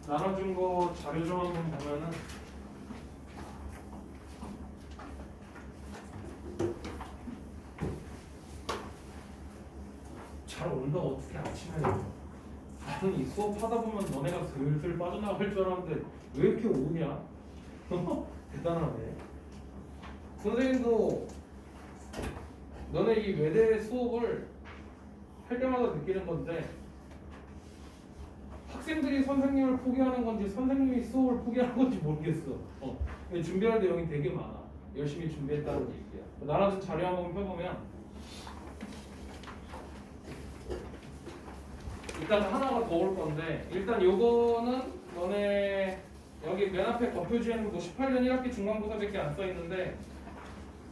나눠준 거 자료 좀 한번 보면은 잘 온다. 어떻게 아침에 나는 이 수업하다 보면 너네가 슬슬 빠져나갈 줄 알았는데 왜 이렇게 오냐? 대단하네. 선생님도 너네 이 외대 수업을 할 때마다 느끼는 건데 학생들이 선생님을 포기하는 건지 선생님이 수업을 포기하는 건지 모르겠어. 준비할 내용이 되게 많아. 열심히 준비했다는 얘기야. 나눠준 자료 한번 펴보면 일단 하나가 더 올 건데 일단 요거는 너네 여기 맨 앞에 겉표지에는 뭐 18년 1학기 중간고사밖에 안 써있는데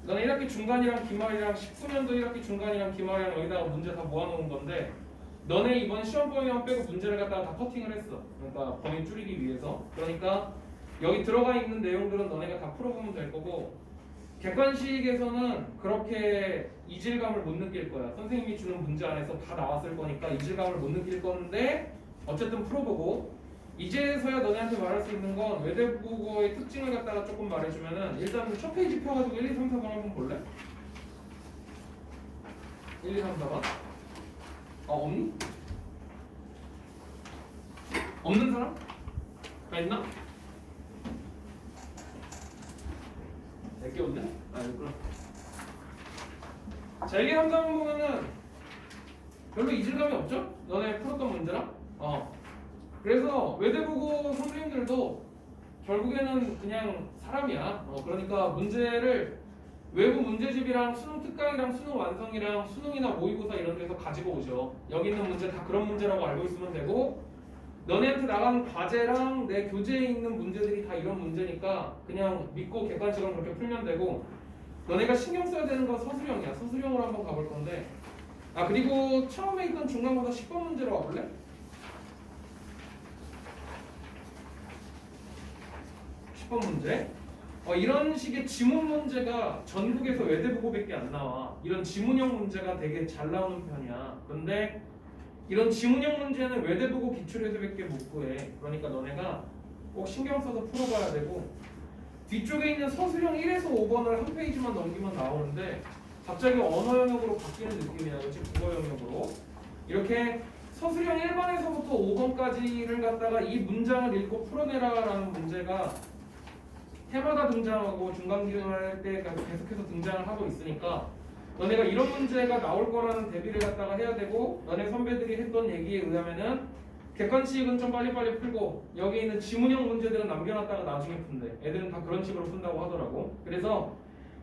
너네 1학기 중간이랑 기말이랑 19년도 1학기 중간이랑 기말이랑 여기다가 문제 다 모아놓은 건데 너네 이번 시험 범위만 빼고 문제를 갖다가 다 커팅을 했어. 그러니까 범위 줄이기 위해서. 그러니까 여기 들어가 있는 내용들은 너네가 다 풀어보면 될 거고 객관식에서는 그렇게 이질감을 못 느낄 거야. 선생님이 주는 문제 안에서 다 나왔을 거니까 이질감을 못 느낄 건데 어쨌든 풀어보고 이제서야 너네한테 말할 수 있는 건 외대국어의 특징을 갖다가 조금 말해주면은 일단 첫 페이지 펴가지고 1, 2, 3, 4번 한번 볼래? 1, 2, 3, 4번 없니? 없는 사람? 다 있나? 몇 개 없네? 그럼 자 1, 2, 3, 4번 보면은 별로 이질감이 없죠? 너네 풀었던 문제랑 그래서 외대국어 선생님들도 결국에는 그냥 사람이야. 그러니까 문제를 외부 문제집이랑 수능 특강이랑 수능 완성이랑 수능이나 모의고사 이런 데서 가지고 오죠. 여기 있는 문제 다 그런 문제라고 알고 있으면 되고 너네한테 나가는 과제랑 내 교재에 있는 문제들이 다 이런 문제니까 그냥 믿고 객관식으로 그렇게 풀면 되고 너네가 신경 써야 되는 건 서술형이야. 서술형으로 한번 가볼 건데 그리고 처음에 있던 중간고사 10번 문제로 와볼래? 10번 문제. 이런 식의 지문 문제가 전국에서 외대국어밖에 안 나와. 이런 지문형 문제가 되게 잘 나오는 편이야. 그런데 이런 지문형 문제는 외대국어 기출에서밖에 못 구해. 그러니까 너네가 꼭 신경 써서 풀어봐야 되고 뒤쪽에 있는 서술형 1에서 5번을 한 페이지만 넘기면 나오는데 갑자기 언어 영역으로 바뀌는 느낌이야. 그렇지? 국어 영역으로. 이렇게 서술형 1번에서부터 5번까지를 갖다가 이 문장을 읽고 풀어내라라는 문제가 해마다 등장하고 중간 기준할 때 계속해서 등장을 하고 있으니까 너네가 이런 문제가 나올 거라는 대비를 갖다가 해야 되고 너네 선배들이 했던 얘기에 의하면은 객관식은 좀 빨리빨리 풀고 여기 있는 지문형 문제들은 남겨놨다가 나중에 푼대. 애들은 다 그런 식으로 푼다고 하더라고. 그래서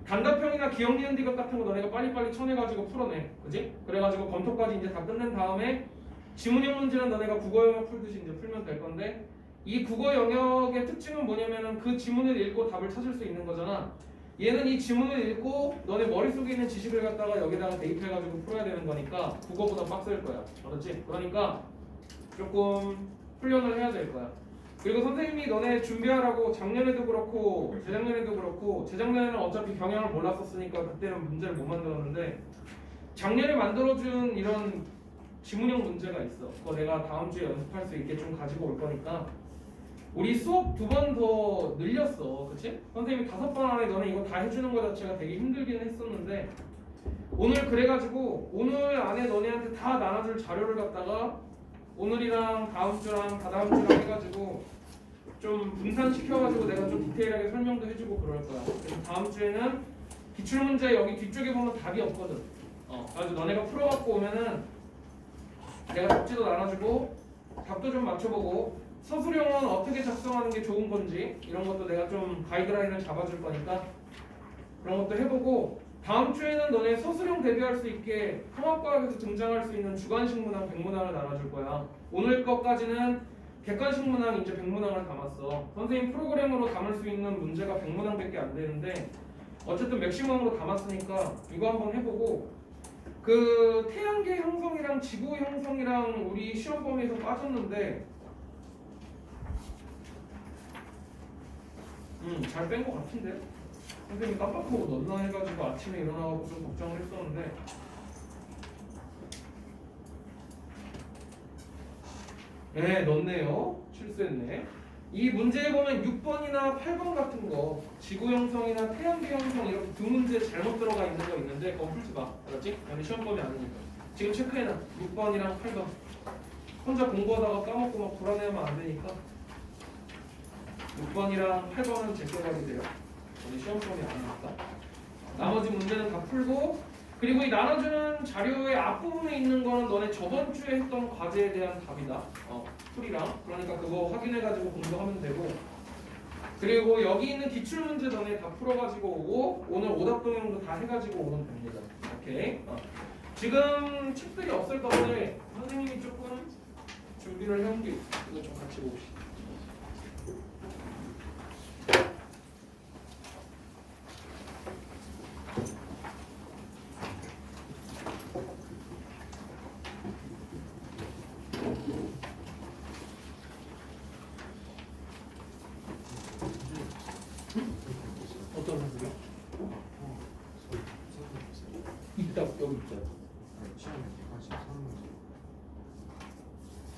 단답형이나 기억 니은 디귿 같은 거 너네가 빨리빨리 쳐내가지고 풀어내. 그지? 그래가지고 검토까지 이제 다 끝낸 다음에 지문형 문제는 너네가 국어 영역 풀듯이 이제 풀면 될 건데 이 국어 영역의 특징은 뭐냐면은 그 지문을 읽고 답을 찾을 수 있는 거잖아. 얘는 이 지문을 읽고 너네 머릿속에 있는 지식을 갖다가 여기다가 대입해가지고 풀어야 되는 거니까 국어보다 빡셀 거야. 그렇지? 그러니까 조금 훈련을 해야 될 거야. 그리고 선생님이 너네 준비하라고 작년에도 그렇고 재작년에도 그렇고 재작년에는 어차피 경향을 몰랐었으니까 그때는 문제를 못 만들었는데 작년에 만들어준 이런 지문형 문제가 있어. 그거 내가 다음 주에 연습할 수 있게 좀 가지고 올 거니까 우리 수업 2번 더 늘렸어. 그치? 선생님이 5번 안에 너네 이거 다 해주는 거 자체가 되게 힘들긴 했었는데 오늘 그래가지고 오늘 안에 너네한테 다 나눠줄 자료를 갖다가 오늘이랑 다음 주랑 다다음 주랑 해가지고 좀 분산시켜가지고 내가 좀 디테일하게 설명도 해주고 그럴 거야. 그래서 다음 주에는 기출문제 여기 뒤쪽에 보면 답이 없거든. 그래서 너네가 풀어갖고 오면은 내가 답지도 나눠주고 답도 좀 맞춰보고 서술형은 어떻게 작성하는 게 좋은 건지 이런 것도 내가 좀 가이드라인을 잡아줄 거니까 그런 것도 해보고 다음 주에는 너네 서술형 대비할 수 있게 통합과학에서 등장할 수 있는 주관식 문항, 백문항을 나눠줄 거야. 오늘 것까지는 객관식 문항 이제 백문항을 담았어. 선생님 프로그램으로 담을 수 있는 문제가 백문항밖에 안 되는데 어쨌든 맥시멈으로 담았으니까 이거 한번 해보고 그 태양계 형성이랑 지구 형성이랑 우리 시험 범위에서 빠졌는데 잘 뺀 것 같은데 선생님이 깜빡하고 넣나 해가지고 아침에 일어나고 좀 걱정을 했었는데 네, 넣네요. 실수했네. 이 문제에 보면 6번이나 8번 같은 거 지구 형성이나 태양계 형성 이렇게 두 문제 잘못 들어가 있는 거 있는데 그건 풀지 마. 알았지? 아니 시험범위 아니니까. 지금 체크해놔. 6번이랑 8번. 혼자 공부하다가 까먹고 막 불안해하면 안 되니까. 6번이랑 8번은 제껴버리 돼요. 오늘 시험범위 아니니까. 나머지 문제는 다 풀고, 그리고 이 나눠주는 자료의 앞부분에 있는 거는 너네 저번 주에 했던 과제에 대한 답이다. 풀이랑. 그러니까 그거 확인해가지고 공부하면 되고, 그리고 여기 있는 기출문제 너네 다 풀어가지고 오고, 오늘 오답동영도 다 해가지고 오면 됩니다. 오케이. 지금 책들이 없을 건데 선생님이 조금 준비를 해온 게 있어. 이거 좀 같이 봅시다. 어떤 선생님? 있다, 여기 있다.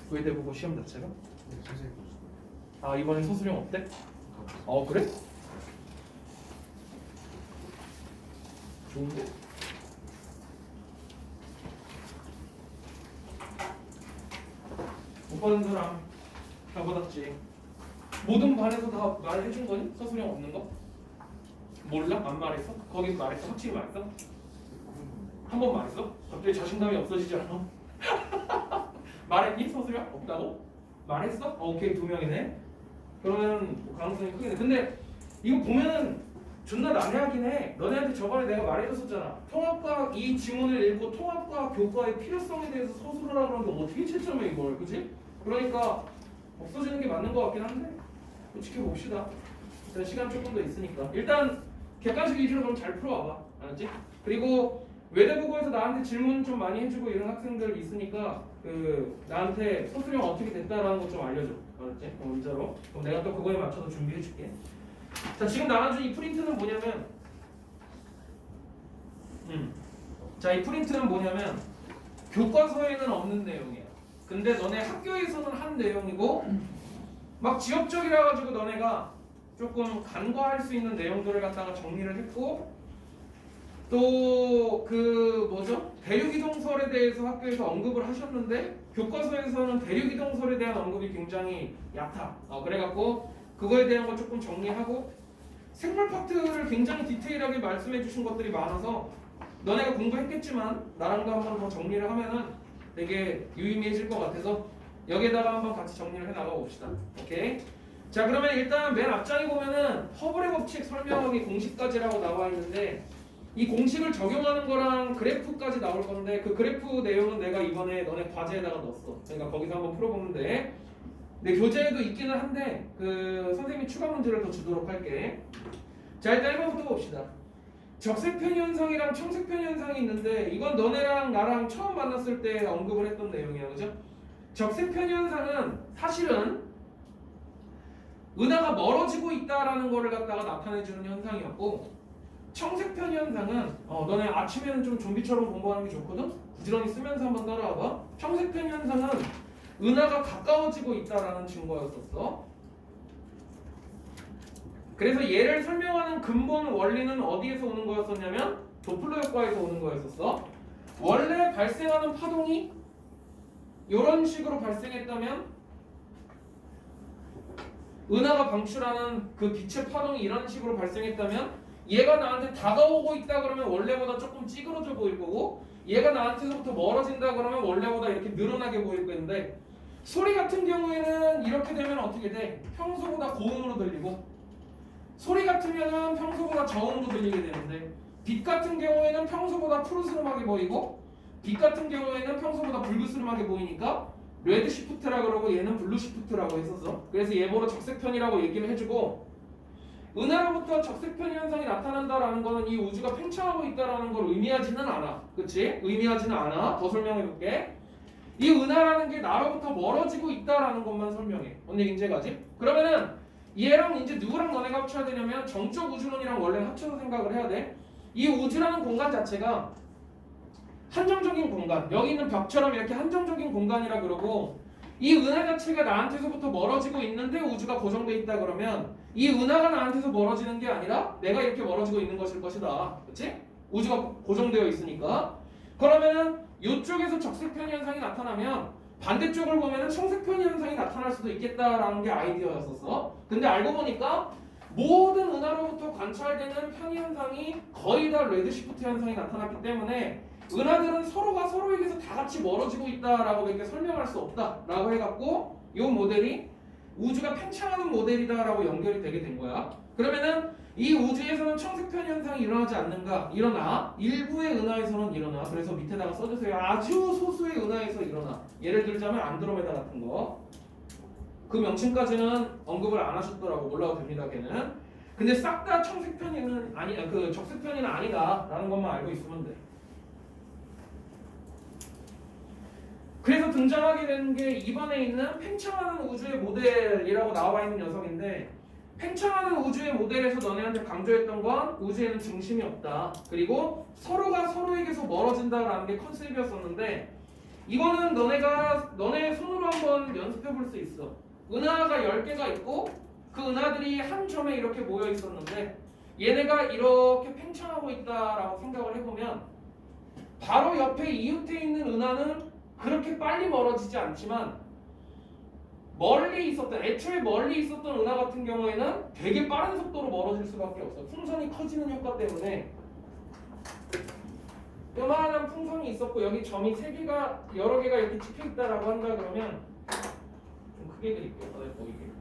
외대보고 시험 자체가? 아, 이번에 서술형 없대? 그래? 좋은데? 못 받은 사람 다 받았지. 모든 반에서 다 말해준 거니? 서술형 없는 거? 몰라? 안 말했어? 거기서 말했어? 확실히 말했어? 한 번 말했어? 갑자기 자신감이 없어지지 않아? 말했니? 서술형 없다고? 말했어? 오케이, 2명이네. 그러면 뭐 가능성이 크겠네. 근데 이거 보면은 존나 난해하긴 해. 너네한테 저번에 내가 말해줬었잖아. 통합과학 이 지문을 읽고 통합과학 교과의 필요성에 대해서 서술을 하라고 하는데 어떻게 채점해 이걸, 그치? 그러니까 없어지는 게 맞는 것 같긴 한데 지켜봅시다. 일단 시간 조금 더 있으니까 일단 객관식 위주로 그럼 잘 풀어와봐. 알았지? 그리고 외대보고에서 나한테 질문 좀 많이 해주고 이런 학생들 있으니까 나한테 서술형 어떻게 됐다라는 거 좀 알려줘. 알았지? 문자로. 그럼 내가 또 그거에 맞춰서 준비해줄게. 자, 지금 나눠준 이 프린트는 뭐냐면 자, 이 프린트는 뭐냐면 교과서에는 없는 내용이야. 근데 너네 학교에서는 한 내용이고 막 지역적이라 가지고 너네가 조금 간과할 수 있는 내용들을 갖다가 정리를 했고, 또 뭐죠? 대륙이동설에 대해서 학교에서 언급을 하셨는데 교과서에서는 대륙이동설에 대한 언급이 굉장히 얕아. 그래갖고 그거에 대한 거 조금 정리하고, 생물 파트를 굉장히 디테일하게 말씀해 주신 것들이 많아서 너네가 공부했겠지만 나랑도 한번 더 정리를 하면은 되게 유의미해질 것 같아서 여기에다가 한번 같이 정리를 해 나가 봅시다. 오케이? 자, 그러면 일단 맨 앞장에 보면은 허블의 법칙 설명하기 공식까지라고 나와 있는데, 이 공식을 적용하는 거랑 그래프까지 나올 건데 그 그래프 내용은 내가 이번에 너네 과제에다가 넣었어. 그러니까 거기서 한번 풀어보면 돼. 내 교재에도 있기는 한데 선생님이 추가 문제를 더 주도록 할게. 자, 일단 1번부터 봅시다. 적색편 현상이랑 청색편 현상이 있는데 이건 너네랑 나랑 처음 만났을 때 언급을 했던 내용이야. 그죠? 적색편 현상은 사실은 은하가 멀어지고 있다라는 거를 갖다가 나타내주는 현상이었고, 청색편 현상은 너네 아침에는 좀 좀비처럼 공부하는 게 좋거든? 부지런히 쓰면서 한번 따라와봐. 청색편 현상은 은하가 가까워지고 있다라는 증거였었어. 그래서 얘를 설명하는 근본 원리는 어디에서 오는 거였었냐면 도플러 효과에서 오는 거였었어. 원래 발생하는 파동이 이런 식으로 발생했다면 은하가 방출하는 그 빛의 파동이 이런 식으로 발생했다면 얘가 나한테 다가오고 있다 그러면 원래보다 조금 찌그러져 보일 거고, 얘가 나한테서부터 멀어진다 그러면 원래보다 이렇게 늘어나게 보일 건데, 소리 같은 경우에는 이렇게 되면 어떻게 돼? 평소보다 고음으로 들리고, 소리 같으면은 평소보다 저음으로 들리게 되는데, 빛 같은 경우에는 평소보다 푸르스름하게 보이고, 빛 같은 경우에는 평소보다 붉으스름하게 보이니까 레드 시프트라 그러고 얘는 블루 시프트라고 했었어. 그래서 얘보로 적색편이라고 얘기를 해주고, 은하로부터 적색편 현상이 나타난다라는 거는 이 우주가 팽창하고 있다라는 걸 의미하지는 않아. 그치? 의미하지는 않아. 더 설명해볼게. 이 은하라는 게 나로부터 멀어지고 있다라는 것만 설명해. 뭔 얘기인지 가지? 그러면은 얘랑 이제 누구랑 너네가 합쳐야 되냐면 정적 우주론이랑 원래는 합쳐서 생각을 해야 돼. 이 우주라는 공간 자체가 한정적인 공간, 여기 있는 벽처럼 이렇게 한정적인 공간이라 그러고, 이 은하 자체가 나한테서부터 멀어지고 있는데 우주가 고정돼 있다 그러면 이 은하가 나한테서 멀어지는 게 아니라 내가 이렇게 멀어지고 있는 것일 것이다. 그렇지? 우주가 고정되어 있으니까. 그러면은 이쪽에서 적색편 현상이 나타나면 반대쪽을 보면은 청색편 현상이 나타날 수도 있겠다라는 게 아이디어였었어. 근데 알고 보니까 모든 은하로부터 관찰되는 편 현상이 거의 다 레드시프트 현상이 나타났기 때문에 은하들은 서로가 서로에게서 다 같이 멀어지고 있다라고 밖에 설명할 수 없다라고 해갖고 이 모델이 우주가 팽창하는 모델이다라고 연결이 되게 된 거야. 그러면은 이 우주에서는 청색편 현상이 일어나지 않는가? 일어나. 일부의 은하에서는 일어나. 그래서 밑에다가 써주세요. 아주 소수의 은하에서 일어나. 예를 들자면 안드로메다 같은 거. 그 명칭까지는 언급을 안 하셨더라고. 몰라도 됩니다, 걔는. 근데 싹 다 청색편이는 아니, 그 적색편이는 아니다라는 것만 알고 있으면 돼. 그래서 등장하게 되는 게 이번에 있는 팽창하는 우주의 모델이라고 나와 있는 녀석인데, 팽창하는 우주의 모델에서 너네한테 강조했던 건 우주에는 중심이 없다. 그리고 서로가 서로에게서 멀어진다라는 게 컨셉이었었는데, 이거는 너네 손으로 한번 연습해 볼 수 있어. 은하가 10개가 있고 그 은하들이 한 점에 이렇게 모여 있었는데 얘네가 이렇게 팽창하고 있다라고 생각을 해보면 바로 옆에 이웃에 있는 은하는 그렇게 빨리 멀어지지 않지만 애초에 멀리 있었던 은하 같은 경우에는 되게 빠른 속도로 멀어질 수밖에 없어. 풍선이 커지는 효과 때문에. 요만한 풍선이 있었고 여기 점이 3개가 여러 개가 이렇게 찍혀 있다라고 한다 그러면 좀 크게 그릴게요. 보이게.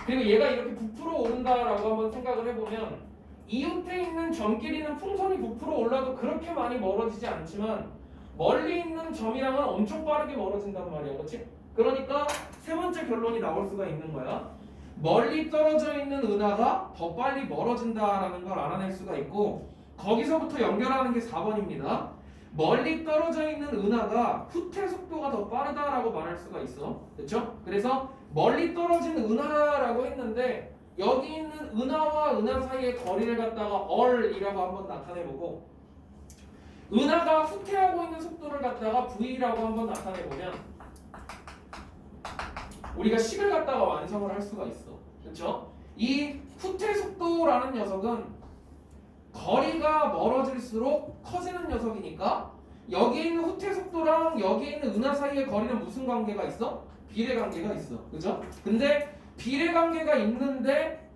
그리고 얘가 이렇게 부풀어 오른다라고 한번 생각을 해보면 이웃에 있는 점끼리는 풍선이 부풀어 올라도 그렇게 많이 멀어지지 않지만 멀리 있는 점이랑은 엄청 빠르게 멀어진단 말이야. 그렇지? 그러니까 세 번째 결론이 나올 수가 있는 거야. 멀리 떨어져 있는 은하가 더 빨리 멀어진다라는 걸 알아낼 수가 있고 거기서부터 연결하는 게 4번입니다. 멀리 떨어져 있는 은하가 후퇴 속도가 더 빠르다라고 말할 수가 있어. 그렇죠? 그래서 멀리 떨어진 은하라고 했는데 여기 있는 은하와 은하 사이의 거리를 갖다가 얼이라고 한번 나타내보고 은하가 후퇴하고 있는 속도를 갖다가 v라고 한번 나타내보면 우리가 식을 갖다가 완성을 할 수가 있어. 그렇죠? 이 후퇴 속도라는 녀석은 거리가 멀어질수록 커지는 녀석이니까 여기에 있는 후퇴 속도랑 여기에 있는 은하 사이의 거리는 무슨 관계가 있어? 비례 관계가 있어. 그죠? 근데 비례 관계가 있는데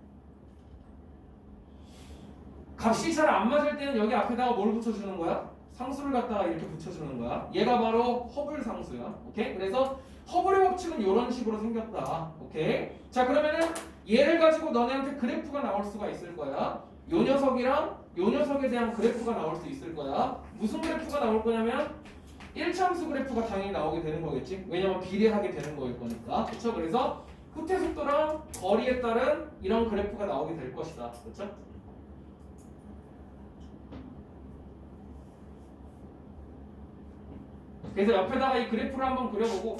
값이 잘 안 맞을 때는 여기 앞에다가 뭘 붙여주는 거야? 상수를 갖다가 이렇게 붙여주는 거야. 얘가 바로 허블 상수야. 오케이? 그래서 허블의 법칙은 이런 식으로 생겼다. 오케이? 자, 그러면은 얘를 가지고 너네한테 그래프가 나올 수가 있을 거야. 요 녀석이랑 요 녀석에 대한 그래프가 나올 수 있을 거야. 무슨 그래프가 나올 거냐면 1차함수 그래프가 당연히 나오게 되는 거겠지. 왜냐면 비례하게 되는 거일 거니까. 그렇죠? 그래서 후퇴 속도랑 거리에 따른 이런 그래프가 나오게 될 것이다. 그렇죠? 그래서 옆에다가 이 그래프를 한번 그려보고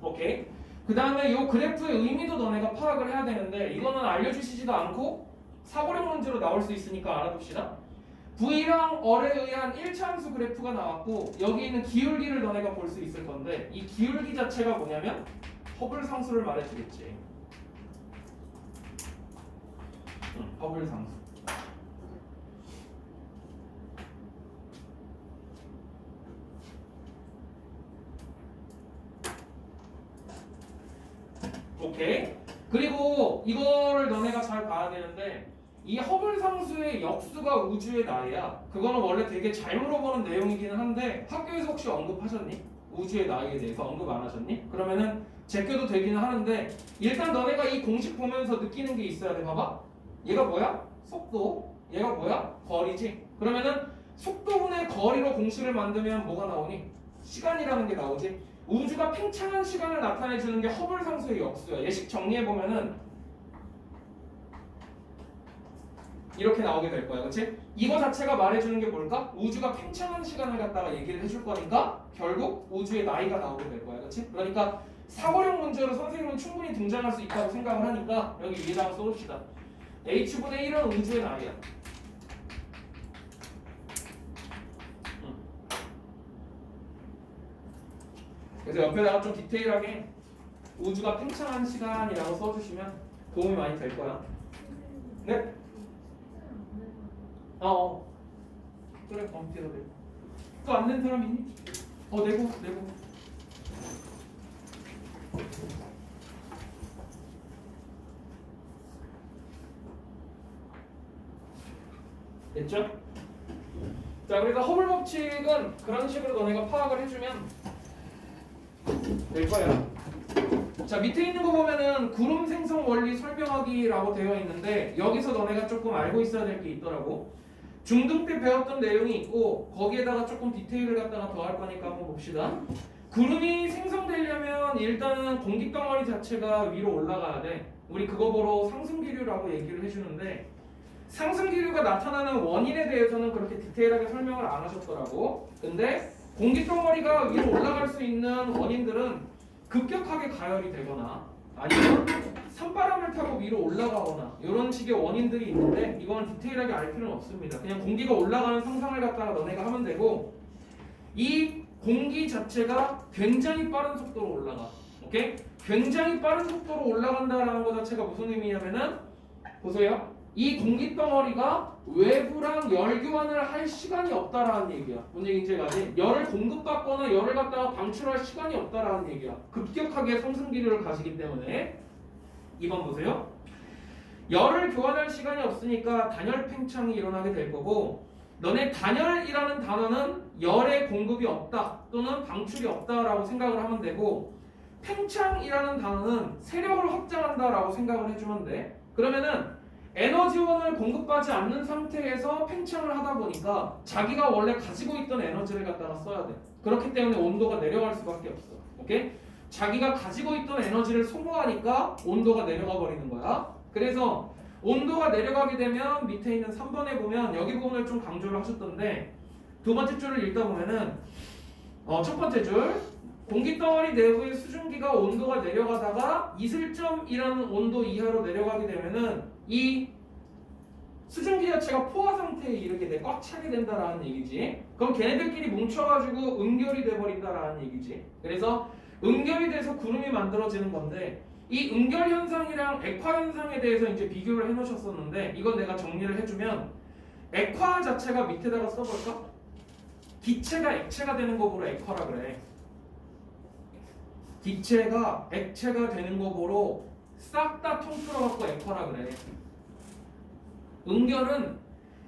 오케이. 그 다음에 이 그래프의 의미도 너네가 파악을 해야 되는데 이거는 알려주시지도 않고 사고력 문제로 나올 수 있으니까 알아둡시다. V랑 얼에 의한 1차 함수 그래프가 나왔고 여기 있는 기울기를 너네가 볼 수 있을 건데 이 기울기 자체가 뭐냐면 허블 상수를 말해주겠지. 허블 상수. 오케이. 그리고 이거를 너네가 잘 봐야 되는데 이 허블 상수의 역수가 우주의 나이야. 그거는 원래 되게 잘 물어보는 내용이기는 한데 학교에서 혹시 언급하셨니? 우주의 나이에 대해서 언급 안 하셨니? 그러면은 제껴도 되기는 하는데 일단 너네가 이 공식 보면서 느끼는 게 있어야 돼. 봐봐. 얘가 뭐야? 속도. 얘가 뭐야? 거리지. 그러면은 속도분의 거리로 공식을 만들면 뭐가 나오니? 시간이라는 게 나오지. 우주가 팽창한 시간을 나타내주는 게 허블 상수의 역수야. 예식 정리해보면은 이렇게 나오게 될 거야. 그치? 이거 자체가 말해주는 게 뭘까? 우주가 팽창한 시간을 갖다가 얘기를 해줄 거니까 결국 우주의 나이가 나오게 될 거야. 그치? 그러니까 사고력 문제로 선생님은 충분히 등장할 수 있다고 생각을 하니까 여기 위에다가 써봅시다. h분의 1은 우주의 나이야. 그래서 옆에다가 좀 디테일하게 우주가 팽창한 시간이라고 써주시면 도움이 많이 될 거야. 네? 그래, 뒤로 내고. 또 안 낸 사람 있니? 내고. 됐죠? 자, 그래서 허블 법칙은 그런 식으로 너네가 파악을 해주면 될 거야. 자, 밑에 있는 거 보면은 구름 생성 원리 설명하기라고 되어 있는데 여기서 너네가 조금 알고 있어야 될 게 있더라고. 중등 때 배웠던 내용이 있고 거기에다가 조금 디테일을 갖다가 더 할 거니까 한번 봅시다. 구름이 생성되려면 일단은 공기 덩어리 자체가 위로 올라가야 돼. 우리 그거 보러 상승기류라고 얘기를 해주는데 상승기류가 나타나는 원인에 대해서는 그렇게 디테일하게 설명을 안 하셨더라고. 근데 공기 덩어리가 위로 올라갈 수 있는 원인들은 급격하게 가열이 되거나 아니면 산바람을 타고 위로 올라가거나 이런 식의 원인들이 있는데 이거는 디테일하게 알 필요는 없습니다. 그냥 공기가 올라가는 상상을 갖다가 너네가 하면 되고 이 공기 자체가 굉장히 빠른 속도로 올라가. 오케이? 굉장히 빠른 속도로 올라간다라는 것 자체가 무슨 의미냐면은 보세요. 이 공기 덩어리가 외부랑 열 교환을 할 시간이 없다라는 얘기야. 뭔 얘기인지 알지? 열을 공급받거나 열을 갖다가 방출할 시간이 없다라는 얘기야. 급격하게 상승기류를 가지기 때문에 2번 보세요. 열을 교환할 시간이 없으니까 단열 팽창이 일어나게 될 거고 너네 단열이라는 단어는 열의 공급이 없다 또는 방출이 없다라고 생각을 하면 되고 팽창이라는 단어는 세력을 확장한다라고 생각을 해주면 돼. 그러면은 에너지원을 공급받지 않는 상태에서 팽창을 하다 보니까 자기가 원래 가지고 있던 에너지를 갖다가 써야 돼. 그렇기 때문에 온도가 내려갈 수밖에 없어. 오케이? 자기가 가지고 있던 에너지를 소모하니까 온도가 내려가 버리는 거야. 그래서 온도가 내려가게 되면 밑에 있는 3번에 보면 여기 부분을 좀 강조를 하셨던데 두 번째 줄을 읽다 보면은 첫 번째 줄 공기 덩어리 내부의 수증기가 온도가 내려가다가 이슬점이라는 온도 이하로 내려가게 되면은 이 수증기 자체가 포화 상태에 이르게 돼 꽉 차게 된다라는 얘기지. 그럼 걔네들끼리 뭉쳐가지고 응결이 돼버린다라는 얘기지. 그래서 응결이 돼서 구름이 만들어지는 건데 이 응결 현상이랑 액화 현상에 대해서 이제 비교를 해놓으셨었는데 이건 내가 정리를 해주면 액화 자체가 밑에다가 써볼까? 기체가 액체가 되는 거 보러 액화라 그래. 기체가 액체가 되는 거 보러 싹 다 통틀어갖고 액화라 그래. 응결은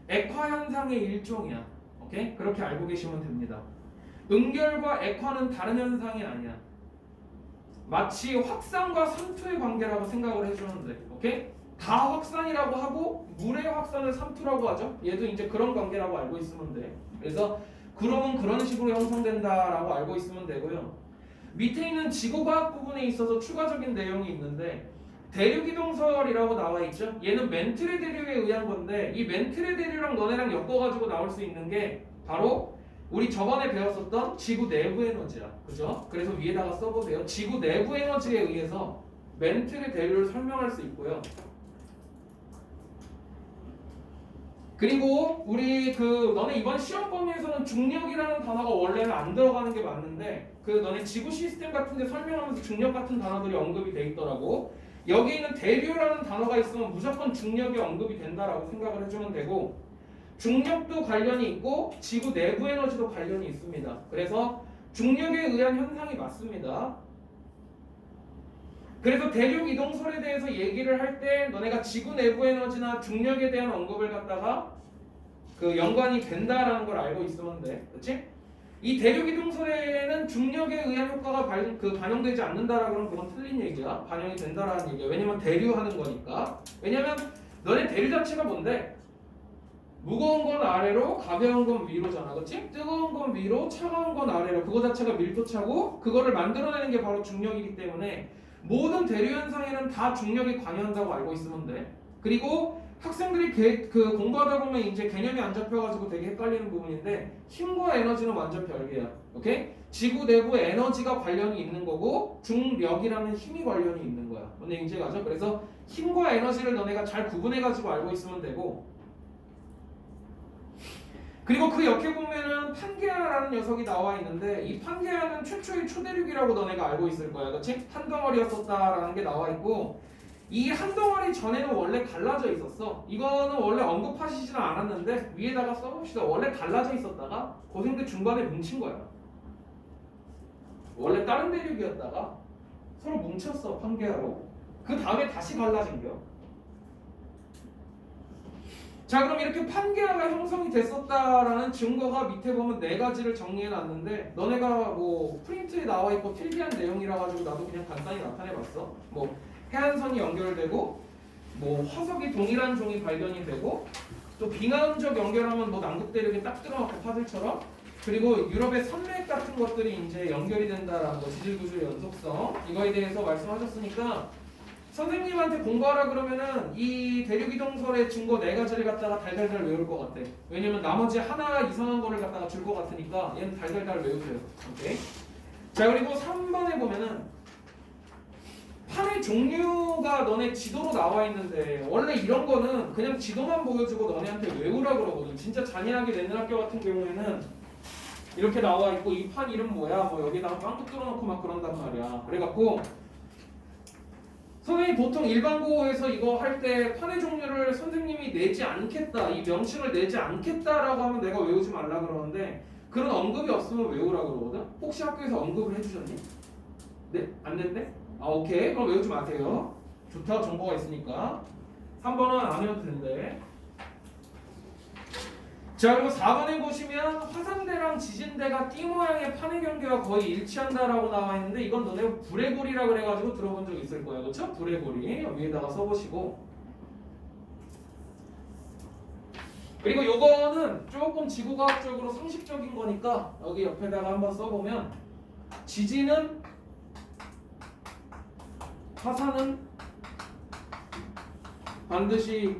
액화 현상의 일종이야. 오케이? 그렇게 알고 계시면 됩니다. 응결과 액화는 다른 현상이 아니야. 마치 확산과 삼투의 관계라고 생각을 해주면 돼. 오케이? 다 확산이라고 하고 물의 확산을 삼투라고 하죠. 얘도 이제 그런 관계라고 알고 있으면 돼. 그래서 구름은 그런 식으로 형성된다라고 알고 있으면 되고요. 밑에 있는 지구과학 부분에 있어서 추가적인 내용이 있는데 대륙이동설이라고 나와 있죠. 얘는 멘틀의 대류에 의한 건데 이 멘틀의 대류랑 너네랑 엮어가지고 나올 수 있는 게 바로 우리 저번에 배웠었던 지구 내부 에너지야. 그죠? 그래서 위에다가 써보세요. 지구 내부 에너지에 의해서 멘틀의 대류를 설명할 수 있고요. 그리고 우리 너네 이번 시험 범위에서는 중력이라는 단어가 원래는 안 들어가는 게 맞는데 너네 지구 시스템 같은 데 설명하면서 중력 같은 단어들이 언급이 돼 있더라고. 여기 있는 대류라는 단어가 있으면 무조건 중력이 언급이 된다라고 생각을 해주면 되고 중력도 관련이 있고 지구 내부 에너지도 관련이 있습니다. 그래서 중력에 의한 현상이 맞습니다. 그래서 대륙 이동설에 대해서 얘기를 할 때 너네가 지구 내부 에너지나 중력에 대한 언급을 갖다가 연관이 된다라는 걸 알고 있으면 돼. 그렇지? 이 대륙 이동설에는 중력에 의한 효과가 반영되지 않는다라고 하면 그건 틀린 얘기야. 반영이 된다라는 얘기야. 왜냐면 대류하는 거니까. 왜냐면 너네 대류 자체가 뭔데? 무거운 건 아래로, 가벼운 건 위로잖아. 그렇지? 뜨거운 건 위로, 차가운 건 아래로. 그거 자체가 밀도차고 그거를 만들어내는 게 바로 중력이기 때문에 모든 대류 현상에는 다 중력이 관여한다고 알고 있으면 돼. 그리고 학생들이 공부하다 보면 이제 개념이 안 잡혀가지고 되게 헷갈리는 부분인데 힘과 에너지는 완전 별개야. 오케이? 지구 내부 에너지가 관련이 있는 거고 중력이라는 힘이 관련이 있는 거야. 뭔 얘기인지 가죠? 그래서 힘과 에너지를 너네가 잘 구분해가지고 알고 있으면 되고 그리고 그 옆에 보면은 판게아라는 녀석이 나와 있는데 이 판게아는 최초의 초대륙이라고 너네가 알고 있을 거야. 그렇지? 한 덩어리였었다라는 게 나와 있고 이 한 덩어리 전에는 원래 갈라져 있었어. 이거는 원래 언급하시지는 않았는데 위에다가 써봅시다. 원래 갈라져 있었다가 고생대 중간에 뭉친 거야. 원래 다른 대륙이었다가 서로 뭉쳤어 판게아로. 그 다음에 다시 갈라진 겨. 자 그럼 이렇게 판게아가 형성이 됐었다라는 증거가 밑에 보면 4가지를 정리해놨는데 너네가 뭐 프린트에 나와 있고 필기한 내용이라 가지고 나도 그냥 간단히 나타내봤어. 뭐 해안선이 연결되고 뭐 화석이 동일한 종이 발견이 되고 또 빙하흔적 연결하면 뭐 남극대륙에 딱 들어맞고 파들처럼 그리고 유럽의 산맥 같은 것들이 이제 연결이 된다라는 거 지질구조 연속성 이거에 대해서 말씀하셨으니까 선생님한테 공부하라 그러면은 이 대륙이동설의 증거 4가지를 갖다가 달달달 외울 것 같아. 왜냐면 나머지 하나 이상한 거를 갖다가 줄 것 같으니까 얘는 달달달 외우세요. 오케이? 자 그리고 3번에 보면은 판의 종류가 너네 지도로 나와 있는데 원래 이런 거는 그냥 지도만 보여주고 너네한테 외우라 그러거든. 진짜 잔인하게 내는 학교 같은 경우에는 이렇게 나와 있고 이 판 이름 뭐야? 뭐 여기다가 빵꾸 뚫어놓고 막 그런단 말이야. 그래갖고 선생님이 보통 일반고에서 이거 할 때 판의 종류를 선생님이 내지 않겠다, 이 명칭을 내지 않겠다라고 하면 내가 외우지 말라 그러는데 그런 언급이 없으면 외우라 그러거든? 혹시 학교에서 언급을 해주셨니? 네? 안 됐네? 아 오케이 그럼 외우지 마세요. 좋다 정보가 있으니까 3번은 안 외워도 된대. 자 그리고 4번에 보시면 화산대랑 지진대가 띠 모양의 판의 경계와 거의 일치한다라고 나와 있는데 이건 너네 불의 고리라 그래가지고 들어본 적 있을 거야. 그렇죠? 불의 고리 위에다가 써보시고 그리고 요거는 조금 지구과학적으로 상식적인 거니까 여기 옆에다가 한번 써보면 지진은 화산은 반드시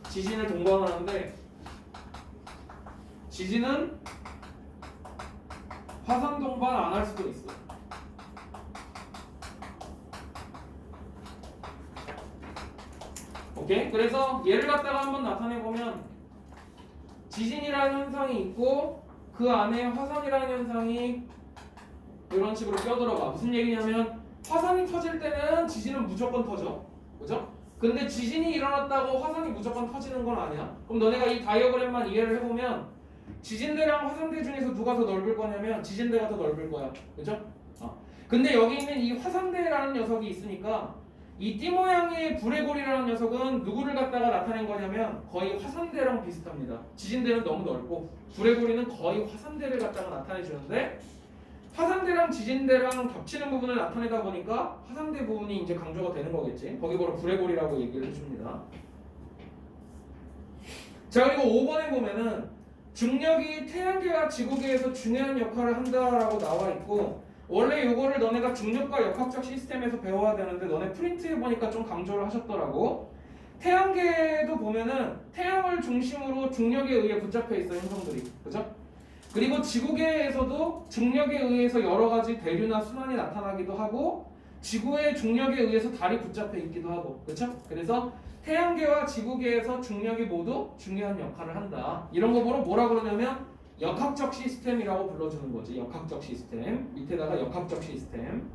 지진을 동반하는데 지진은 화산 동반 안 할 수도 있어. 오케이? 그래서 얘를 갖다가 한번 나타내 보면 지진이라는 현상이 있고 그 안에 화산이라는 현상이 이런 식으로 껴들어가. 무슨 얘기냐면 화산이 터질 때는 지진은 무조건 터져. 그죠? 근데 지진이 일어났다고 화산이 무조건 터지는 건 아니야. 그럼 너네가 이 다이어그램만 이해를 해보면 지진대랑 화산대 중에서 누가 더 넓을 거냐면 지진대가 더 넓을 거야. 그죠? 근데 여기 있는 이 화산대라는 녀석이 있으니까 이 띠 모양의 불의 고리라는 녀석은 누구를 갖다가 나타낸 거냐면 거의 화산대랑 비슷합니다. 지진대는 너무 넓고 불의 고리는 거의 화산대를 갖다가 나타내 주는데 화산대랑 지진대랑 겹치는 부분을 나타내다 보니까 화산대 부분이 이제 강조가 되는 거겠지. 거기 바로 불의 고리라고 얘기를 해줍니다. 자 그리고 5번에 보면은 중력이 태양계와 지구계에서 중요한 역할을 한다라고 나와 있고 원래 요거를 너네가 중력과 역학적 시스템에서 배워야 되는데 너네 프린트에 보니까 좀 강조를 하셨더라고. 태양계도 보면은 태양을 중심으로 중력에 의해 붙잡혀 있어 행성들이. 그죠? 그리고 지구계에서도 중력에 의해서 여러 가지 대류나 순환이 나타나기도 하고 지구의 중력에 의해서 달이 붙잡혀 있기도 하고 그렇죠? 그래서 태양계와 지구계에서 중력이 모두 중요한 역할을 한다. 이런 거 보러 뭐라 그러냐면 역학적 시스템이라고 불러주는 거지. 역학적 시스템. 밑에다가 역학적 시스템.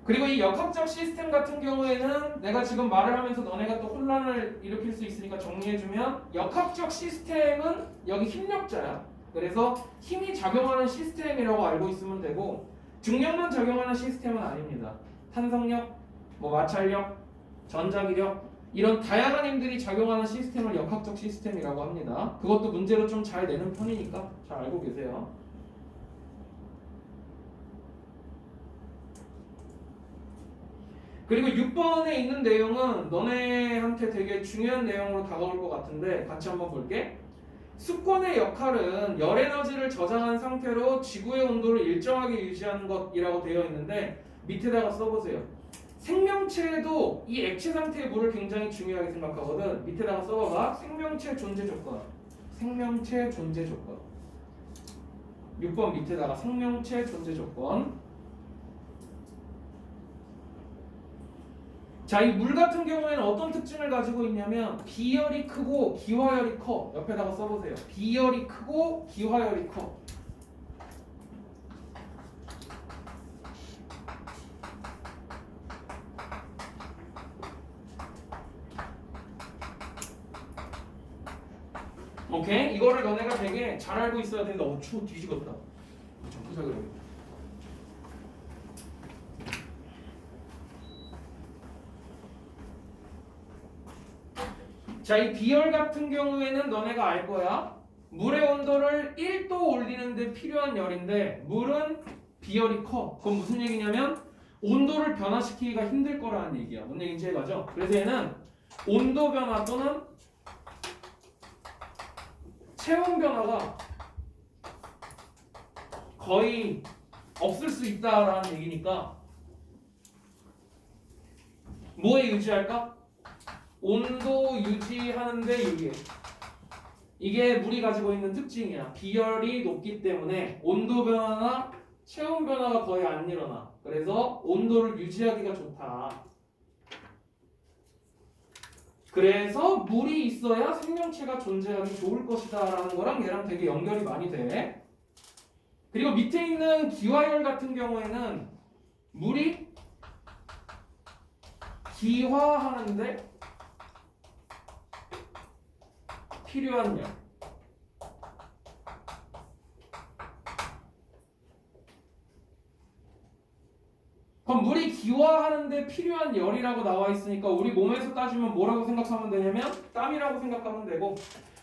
그리고 이 역학적 시스템 같은 경우에는 내가 지금 말을 하면서 너네가 또 혼란을 일으킬 수 있으니까 정리해주면 역학적 시스템은 여기 힘력자야. 그래서 힘이 작용하는 시스템이라고 알고 있으면 되고 중력만 작용하는 시스템은 아닙니다. 탄성력, 뭐 마찰력, 전자기력 이런 다양한 힘들이 작용하는 시스템을 역학적 시스템이라고 합니다. 그것도 문제로 좀 잘 내는 편이니까 잘 알고 계세요. 그리고 6번에 있는 내용은 너네한테 되게 중요한 내용으로 다가올 것 같은데 같이 한번 볼게. 수권의 역할은 열 에너지를 저장한 상태로 지구의 온도를 일정하게 유지하는 것이라고 되어 있는데 밑에다가 써보세요. 생명체도 이 액체 상태의 물을 굉장히 중요하게 생각하거든. 밑에다가 써봐봐. 생명체 존재 조건. 생명체 존재 조건. 6번 밑에다가 생명체 존재 조건. 자, 이 물 같은 경우에는 어떤 특징을 가지고 있냐면 비열이 크고 기화열이 커. 옆에다가 써보세요. 비열이 크고 기화열이 커. 오케이? 이거를 너네가 되게 잘 알고 있어야 되는데 추워 뒤지겠다. 점프자 그래. 자, 이 비열 같은 경우에는 너네가 알 거야. 물의 온도를 1도 올리는데 필요한 열인데 물은 비열이 커. 그건 무슨 얘기냐면 온도를 변화시키기가 힘들 거라는 얘기야. 뭔 얘기인지 해가죠. 그래서 얘는 온도 변화 또는 체온 변화가 거의 없을 수 있다라는 얘기니까 뭐에 유지할까? 온도 유지하는데 유리해. 이게 물이 가지고 있는 특징이야. 비열이 높기 때문에 온도 변화나 체온 변화가 거의 안 일어나. 그래서 온도를 유지하기가 좋다. 그래서 물이 있어야 생명체가 존재하기 좋을 것이다 라는 거랑 얘랑 되게 연결이 많이 돼. 그리고 밑에 있는 기화열 같은 경우에는 물이 기화하는데 필요한 열. 그럼 물이 기화하는데 필요한 열이라고 나와 있으니까 우리 몸에서 따지면 뭐라고 생각하면 되냐면 땀이라고 생각하면 되고,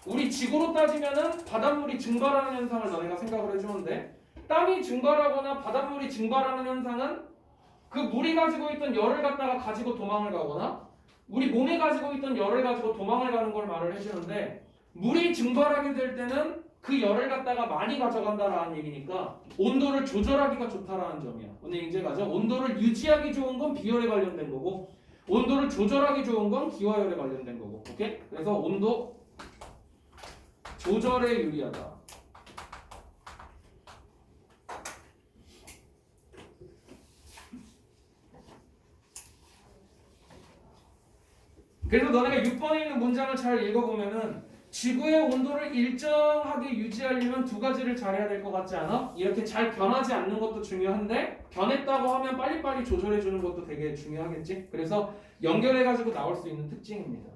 우리 지구로 따지면은 바닷물이 증발하는 현상을 너네가 생각을 해주면 돼. 땀이 증발하거나 바닷물이 증발하는 현상은 그 물이 가지고 있던 열을 갖다가 가지고 도망을 가거나 우리 몸이 가지고 있던 열을 가지고 도망을 가는 걸 말을 해주는데, 물이 증발하게 될 때는 그 열을 갖다가 많이 가져간다라는 얘기니까 온도를 조절하기가 좋다라는 점이야. 오늘 이제 가죠. 온도를 유지하기 좋은 건 비열에 관련된 거고 온도를 조절하기 좋은 건 기화열에 관련된 거고. 오케이? 그래서 온도 조절에 유리하다. 그래서 너네가 6번에 있는 문장을 잘 읽어보면은 지구의 온도를 일정하게 유지하려면 두 가지를 잘해야 될 것 같지 않아? 이렇게 잘 변하지 않는 것도 중요한데 변했다고 하면 빨리빨리 조절해주는 것도 되게 중요하겠지? 그래서 연결해가지고 나올 수 있는 특징입니다.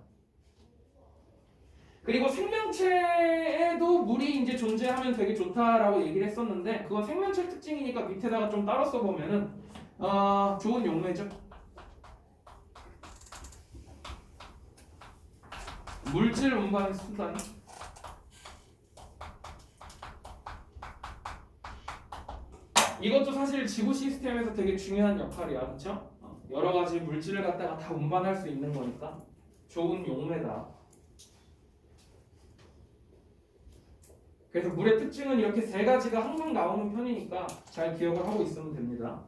그리고 생명체에도 물이 이제 존재하면 되게 좋다라고 얘기를 했었는데 그건 생명체 특징이니까 밑에다가 좀 따로 써보면은 좋은 용매죠. 물질 운반 수단. 이것도 사실 지구 시스템에서 되게 중요한 역할이야, 그렇죠? 여러 가지 물질을 갖다가 다 운반할 수 있는 거니까 좋은 용매다. 그래서 물의 특징은 이렇게 세 가지가 항상 나오는 편이니까 잘 기억을 하고 있으면 됩니다.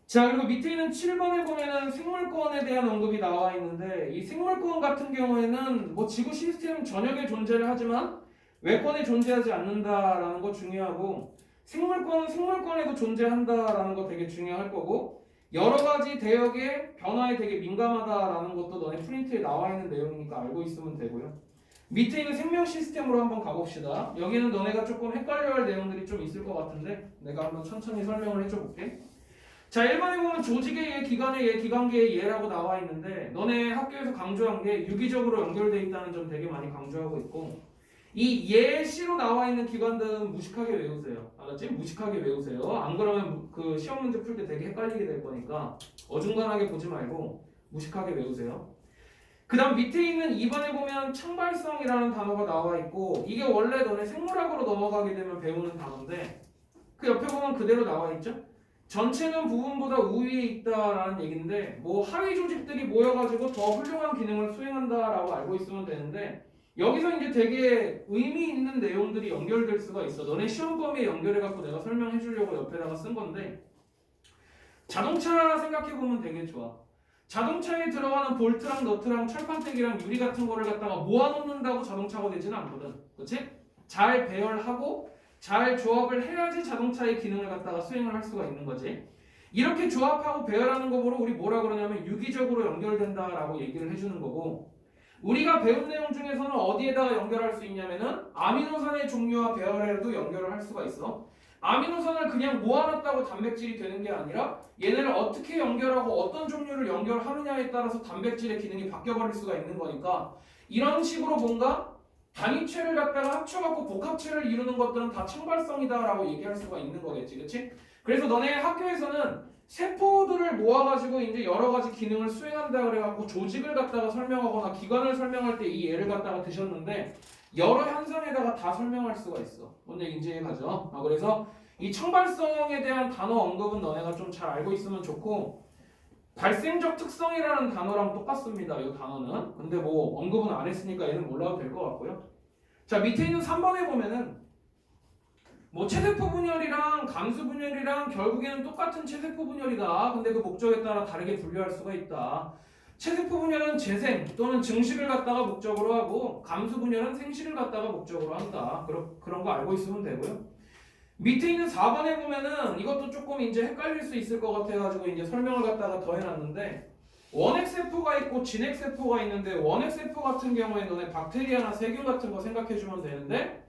자, 그리고 밑에 있는 7번에 보면은 생물권에 대한 언급이 나와 있는데 이 생물권 같은 경우에는 뭐 지구 시스템 전역에 존재를 하지만 외권에 존재하지 않는다라는 거 중요하고, 생물권은 생물권에도 존재한다라는 거 되게 중요할 거고, 여러 가지 대역의 변화에 되게 민감하다라는 것도 너네 프린트에 나와 있는 내용이니까 알고 있으면 되고요. 밑에 있는 생명 시스템으로 한번 가봅시다. 여기는 너네가 조금 헷갈려 할 내용들이 좀 있을 것 같은데 내가 한번 천천히 설명을 해줘 볼게. 자, 1번에 보면 조직의 예, 기관의 예, 기관계의 예라고 나와 있는데 너네 학교에서 강조한 게 유기적으로 연결되어 있다는 점 되게 많이 강조하고 있고, 이 예시로 나와 있는 기관들은 무식하게 외우세요. 알았지? 무식하게 외우세요. 안 그러면 그 시험 문제 풀 때 되게 헷갈리게 될 거니까 어중간하게 보지 말고 무식하게 외우세요. 그 다음 밑에 있는 2번에 보면 창발성이라는 단어가 나와 있고 이게 원래 너네 생물학으로 넘어가게 되면 배우는 단어인데 그 옆에 보면 그대로 나와 있죠? 전체는 부분보다 우위에 있다라는 얘기인데 뭐 하위 조직들이 모여가지고 더 훌륭한 기능을 수행한다라고 알고 있으면 되는데, 여기서 이제 되게 의미 있는 내용들이 연결될 수가 있어. 너네 시험 범위에 연결해갖고 내가 설명해 주려고 옆에다가 쓴 건데, 자동차 생각해보면 되게 좋아. 자동차에 들어가는 볼트랑 너트랑 철판택이랑 유리 같은 거를 갖다가 모아놓는다고 자동차가 되지는 않거든. 그렇지? 잘 배열하고 잘 조합을 해야지 자동차의 기능을 갖다가 수행을 할 수가 있는 거지. 이렇게 조합하고 배열하는 거 보러 우리 뭐라 그러냐면 유기적으로 연결된다라고 얘기를 해주는 거고, 우리가 배운 내용 중에서는 어디에다가 연결할 수 있냐면은 아미노산의 종류와 배열에도 연결을 할 수가 있어. 아미노산을 그냥 모아놨다고 단백질이 되는 게 아니라 얘네를 어떻게 연결하고 어떤 종류를 연결하느냐에 따라서 단백질의 기능이 바뀌어버릴 수가 있는 거니까, 이런 식으로 뭔가 단위체를 갖다가 합쳐갖고 복합체를 이루는 것들은 다 청발성이다라고 얘기할 수가 있는 거겠지, 그렇지? 그래서 너네 학교에서는 세포들을 모아가지고 이제 여러 가지 기능을 수행한다 그래갖고 조직을 갖다가 설명하거나 기관을 설명할 때 이 예를 갖다가 드셨는데, 여러 현상에다가 다 설명할 수가 있어. 뭔지 이제 가죠. 그래서 이 청발성에 대한 단어 언급은 너네가 좀 잘 알고 있으면 좋고, 발생적 특성이라는 단어랑 똑같습니다. 이 단어는. 근데 뭐 언급은 안 했으니까 얘는 몰라도 될 것 같고요. 자, 밑에 있는 3번에 보면은 뭐 체세포 분열이랑 감수 분열이랑 결국에는 똑같은 체세포 분열이다. 근데 그 목적에 따라 다르게 분류할 수가 있다. 체세포 분열은 재생 또는 증식을 갖다가 목적으로 하고, 감수 분열은 생식을 갖다가 목적으로 한다. 그런 거 알고 있으면 되고요. 밑에 있는 4번에 보면은 이것도 조금 이제 헷갈릴 수 있을 것 같아가지고 이제 설명을 갖다가 더 해놨는데, 원핵세포가 있고 진핵세포가 있는데, 원핵세포 같은 경우에 너네 박테리아나 세균 같은 거 생각해주면 되는데,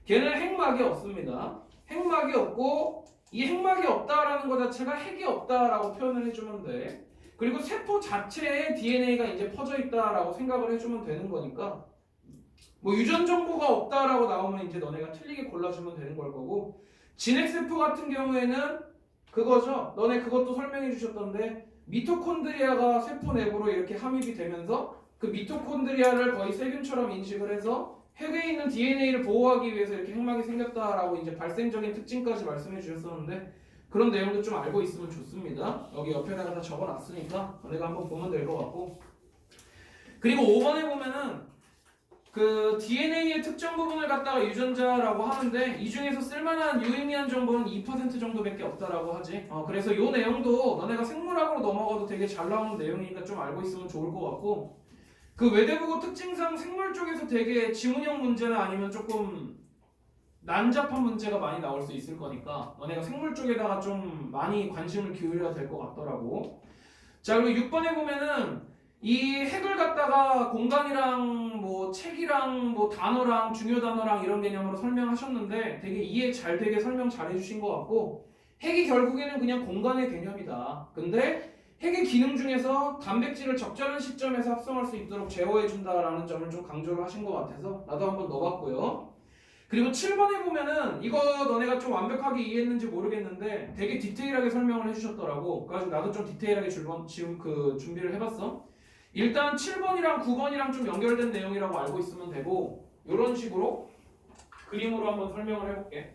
걔는 핵막이 없습니다. 핵막이 없고, 이 핵막이 없다라는 것 자체가 핵이 없다라고 표현을 해주면 돼. 그리고 세포 자체에 DNA가 이제 퍼져 있다라고 생각을 해주면 되는 거니까, 뭐 유전 정보가 없다라고 나오면 이제 너네가 틀리게 골라주면 되는 걸 거고, 진핵세포 같은 경우에는 그거죠. 너네 그것도 설명해 주셨던데, 미토콘드리아가 세포 내부로 이렇게 함입이 되면서 그 미토콘드리아를 거의 세균처럼 인식을 해서 핵에 있는 DNA를 보호하기 위해서 이렇게 핵막이 생겼다라고 이제 발생적인 특징까지 말씀해 주셨었는데, 그런 내용도 좀 알고 있으면 좋습니다. 여기 옆에다가 다 적어놨으니까 너네가 한번 보면 될 것 같고, 그리고 5번에 보면은 그 DNA의 특정 부분을 갖다가 유전자라고 하는데, 이 중에서 쓸만한 유의미한 정보는 2% 정도밖에 없다라고 하지. 그래서 이 내용도 너네가 생물학으로 넘어가도 되게 잘 나오는 내용이니까 좀 알고 있으면 좋을 것 같고, 그 외대국어 특징상 생물 쪽에서 되게 지문형 문제나 아니면 조금 난잡한 문제가 많이 나올 수 있을 거니까 너네가 생물 쪽에다가 좀 많이 관심을 기울여야 될 것 같더라고. 자, 그리고 6번에 보면은 이 핵을 갖다가 공간이랑 뭐 책이랑 뭐 단어랑 중요 단어랑 이런 개념으로 설명하셨는데 되게 이해 잘 되게 설명 잘 해주신 것 같고, 핵이 결국에는 그냥 공간의 개념이다. 근데 핵의 기능 중에서 단백질을 적절한 시점에서 합성할 수 있도록 제어해준다라는 점을 좀 강조를 하신 것 같아서 나도 한번 넣어봤고요. 그리고 7번에 보면은 이거 너네가 좀 완벽하게 이해했는지 모르겠는데 되게 디테일하게 설명을 해주셨더라고. 그래가지고 나도 좀 디테일하게 지금 그 준비를 해봤어. 일단 7번이랑 9번이랑 좀 연결된 내용이라고 알고 있으면 되고, 이런 식으로 그림으로 한번 설명을 해볼게.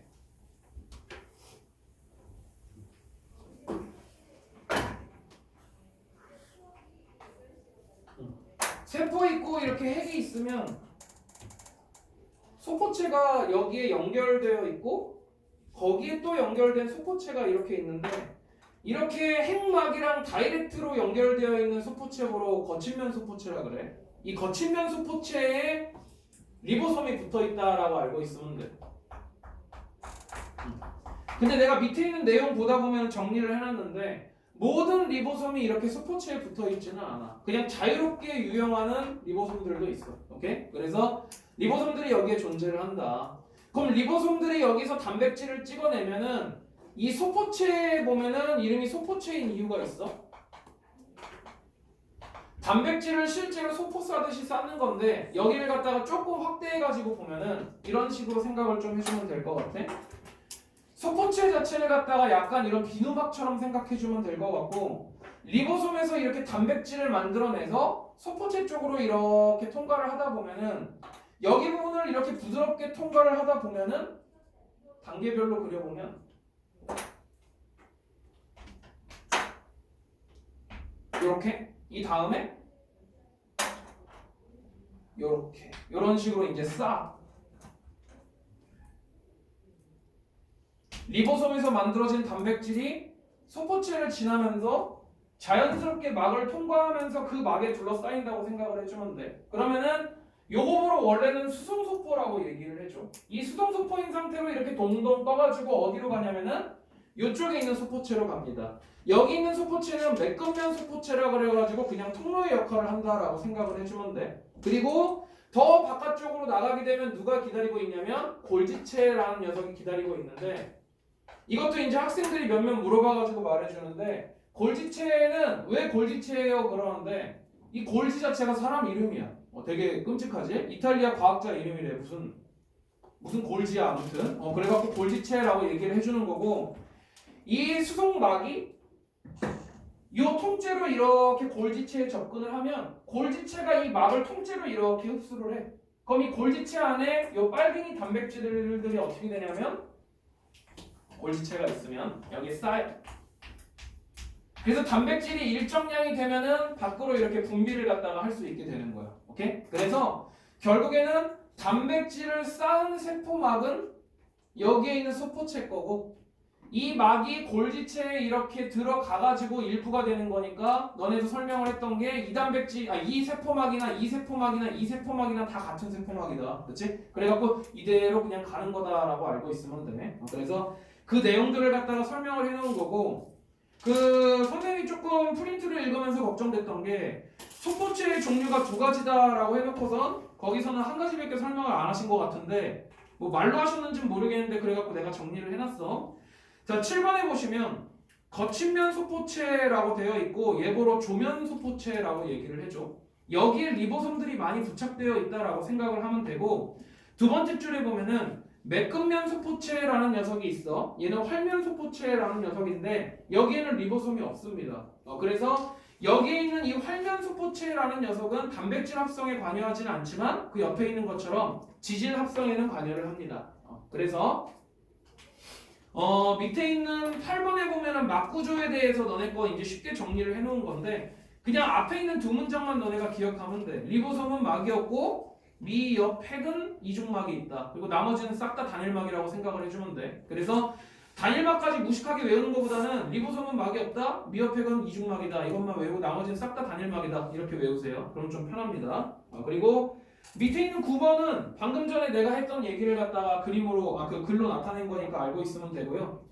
세포 있고 이렇게 핵이 있으면 소포체가 여기에 연결되어 있고 거기에 또 연결된 소포체가 이렇게 있는데, 이렇게 핵막이랑 다이렉트로 연결되어 있는 소포체로 거친면 소포체라 그래. 이 거친면 소포체에 리보솜이 붙어 있다라고 알고 있으면 돼. 근데 내가 밑에 있는 내용 보다 보면 정리를 해놨는데, 모든 리보솜이 이렇게 소포체에 붙어 있지는 않아. 그냥 자유롭게 유형하는 리보솜들도 있어. 오케이? 그래서 리보솜들이 여기에 존재를 한다. 그럼 리보솜들이 여기서 단백질을 찍어내면은 이 소포체에 보면은 이름이 소포체인 이유가 있어. 단백질을 실제로 소포 싸듯이 쌓는 건데, 여기를 갖다가 조금 확대해가지고 보면은 이런 식으로 생각을 좀 해주면 될 것 같아. 소포체 자체를 갖다가 약간 이런 비누막처럼 생각해주면 될 것 같고, 리보솜에서 이렇게 단백질을 만들어내서 소포체 쪽으로 이렇게 통과를 하다 보면은, 여기 부분을 이렇게 부드럽게 통과를 하다 보면은 단계별로 그려보면 이렇게, 이 다음에 이렇게 이런 식으로 이제 싹 리보솜에서 만들어진 단백질이 소포체를 지나면서 자연스럽게 막을 통과하면서 그 막에 둘러싸인다고 생각을 해주면 돼. 그러면은 요거 보러 원래는 수송소포라고 얘기를 해줘. 이 수송소포인 상태로 이렇게 동동 떠가지고 어디로 가냐면은 요쪽에 있는 소포체로 갑니다. 여기 있는 소포체는 매끈면 소포체라 그래가지고 그냥 통로의 역할을 한다라고 생각을 해주면 돼. 그리고 더 바깥쪽으로 나가게 되면 누가 기다리고 있냐면 골지체라는 녀석이 기다리고 있는데, 이것도 이제 학생들이 몇몇 물어봐가지고 말해주는데, 골지체는 왜 골지체예요 그러는데, 이 골지 자체가 사람 이름이야. 되게 끔찍하지? 이탈리아 과학자 이름이래. 무슨 골지야 아무튼. 그래갖고 골지체라고 얘기를 해주는 거고, 이 수송막이 요 통째로 이렇게 골지체에 접근을 하면 골지체가 이 막을 통째로 이렇게 흡수를 해. 그럼 이 골지체 안에 요 빨갱이 단백질들이 어떻게 되냐면, 골지체가 있으면 여기에 쌓여. 그래서 단백질이 일정량이 되면은 밖으로 이렇게 분비를 갖다가 할 수 있게 되는 거야. 오케이? 그래서 결국에는 단백질을 쌓은 세포막은 여기에 있는 소포체 거고, 이 막이 골지체에 이렇게 들어가가지고 일부가 되는 거니까 너네도 설명을 했던 게 이 세포막이나 이 세포막이나 이 세포막이나 다 같은 세포막이다. 그렇지? 그래갖고 이대로 그냥 가는 거다라고 알고 있으면 되네. 그래서 그 내용들을 갖다가 설명을 해놓은 거고, 선생님이 조금 프린트를 읽으면서 걱정됐던 게 소포체의 종류가 두 가지다라고 해놓고선 거기서는 한 가지밖에 설명을 안 하신 것 같은데, 뭐 말로 하셨는지는 모르겠는데 그래갖고 내가 정리를 해놨어. 자, 7번에 보시면 거친면 소포체라고 되어 있고 예보로 조면 소포체라고 얘기를 해줘. 여기에 리보솜들이 많이 부착되어 있다라고 생각을 하면 되고, 두 번째 줄에 보면은 매끈면 소포체라는 녀석이 있어. 얘는 활면 소포체라는 녀석인데 여기에는 리보솜이 없습니다. 그래서 여기에 있는 이 활면 소포체라는 녀석은 단백질 합성에 관여하지는 않지만 그 옆에 있는 것처럼 지질 합성에는 관여를 합니다. 그래서 밑에 있는 8번에 보면은 막 구조에 대해서 너네 거 이제 쉽게 정리를 해놓은 건데, 그냥 앞에 있는 두 문장만 너네가 기억하면 돼. 리보솜은 막이었고 미옆핵은 이중막이 있다. 그리고 나머지는 싹 다 단일막이라고 생각을 해주면 돼. 그래서 단일막까지 무식하게 외우는 것보다는 리보솜은 막이 없다, 미옆핵은 이중막이다, 이것만 외우고 나머지는 싹 다 단일막이다 이렇게 외우세요. 그럼 좀 편합니다. 그리고 밑에 있는 9번은 방금 전에 내가 했던 얘기를 갖다가 그림으로 글로 나타낸 거니까 알고 있으면 되고요.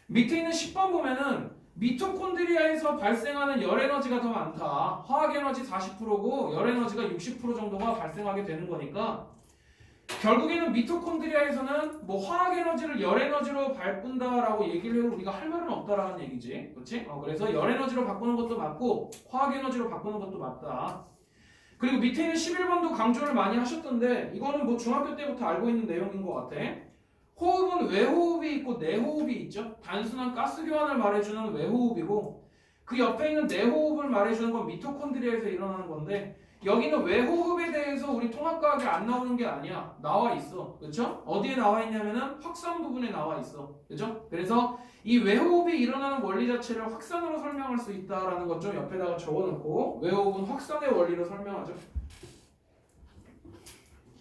밑에 있는 10번 보면은 미토콘드리아에서 발생하는 열 에너지가 더 많다. 화학 에너지 40%고 열 에너지가 60% 정도가 발생하게 되는 거니까 결국에는 미토콘드리아에서는 뭐 화학 에너지를 열 에너지로 바꾼다라고 얘기를 해도 우리가 할 말은 없다라는 얘기지. 그렇지? 그래서 열 에너지로 바꾸는 것도 맞고 화학 에너지로 바꾸는 것도 맞다. 그리고 밑에 있는 11번도 강조를 많이 하셨던데 이거는 뭐 중학교 때부터 알고 있는 내용인 것 같아. 호흡은 외호흡이 있고 내호흡이 있죠. 단순한 가스 교환을 말해주는 외호흡이고, 그 옆에 있는 내호흡을 말해주는 건 미토콘드리아에서 일어나는 건데, 여기는 외호흡에 대해서 우리 통합과학에 안 나오는 게 아니야. 나와 있어. 그렇죠? 어디에 나와 있냐면은 확산 부분에 나와 있어. 그렇죠? 그래서 이 외호흡이 일어나는 원리 자체를 확산으로 설명할 수 있다라는 것 좀 옆에다가 적어놓고, 외호흡은 확산의 원리로 설명하죠.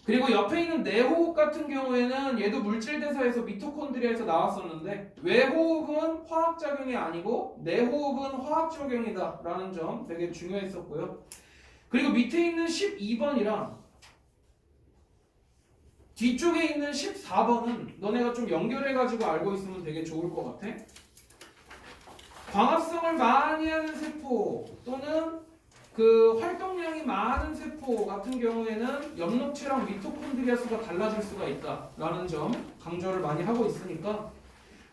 그리고 옆에 있는 내호흡 같은 경우에는 얘도 물질대사에서 미토콘드리아에서 나왔었는데, 외호흡은 화학작용이 아니고 내호흡은 화학작용이다 라는 점 되게 중요했었고요. 그리고 밑에 있는 12번이랑 뒤쪽에 있는 14번은 너네가 좀 연결해가지고 알고 있으면 되게 좋을 것 같아. 광합성을 많이 하는 세포 또는 그 활동량이 많은 세포 같은 경우에는 엽록체랑 미토콘드리아 수가 달라질 수가 있다라는 점 강조를 많이 하고 있으니까,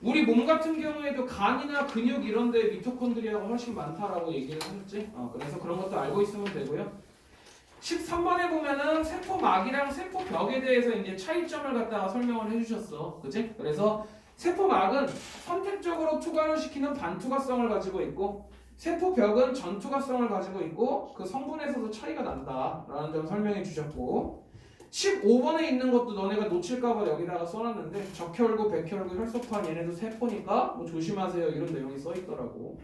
우리 몸 같은 경우에도 간이나 근육 이런 데 미토콘드리아가 훨씬 많다라고 얘기를 하셨지. 그래서 그런 것도 알고 있으면 되고요. 13번에 보면은 세포막이랑 세포벽에 대해서 이제 차이점을 갖다가 설명을 해주셨어. 그치? 그래서 세포막은 선택적으로 투과를 시키는 반투과성을 가지고 있고, 세포벽은 전투과성을 가지고 있고 그 성분에서도 차이가 난다라는 점 설명해 주셨고, 15번에 있는 것도 너네가 놓칠까봐 여기다가 써놨는데 적혈구, 백혈구, 혈소판 얘네도 세포니까 뭐 조심하세요 이런 내용이 써있더라고.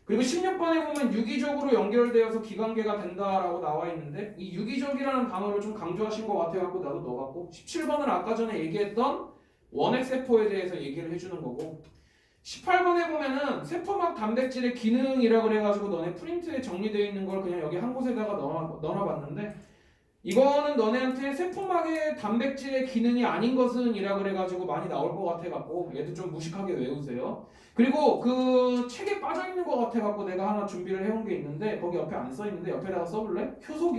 그리고 16번에 보면 유기적으로 연결되어서 기관계가 된다라고 나와 있는데 이 유기적이라는 단어를 좀 강조하신 것 같아갖고 나도 넣어봤고, 17번은 아까 전에 얘기했던 원핵세포에 대해서 얘기를 해주는 거고, 18번에 보면은 세포막 단백질의 기능이라 그래가지고 너네 프린트에 정리되어 있는 걸 그냥 여기 한 곳에다가 넣어봤는데 이거는 너네한테 세포막의 단백질의 기능이 아닌 것은 이라 그래가지고 많이 나올 것 같아갖고 얘도 좀 무식하게 외우세요. 그리고 그 책에 빠져있는 것 같아갖고 내가 하나 준비를 해온 게 있는데 거기 옆에 안 써있는데 옆에다가 써볼래? 효소 기능.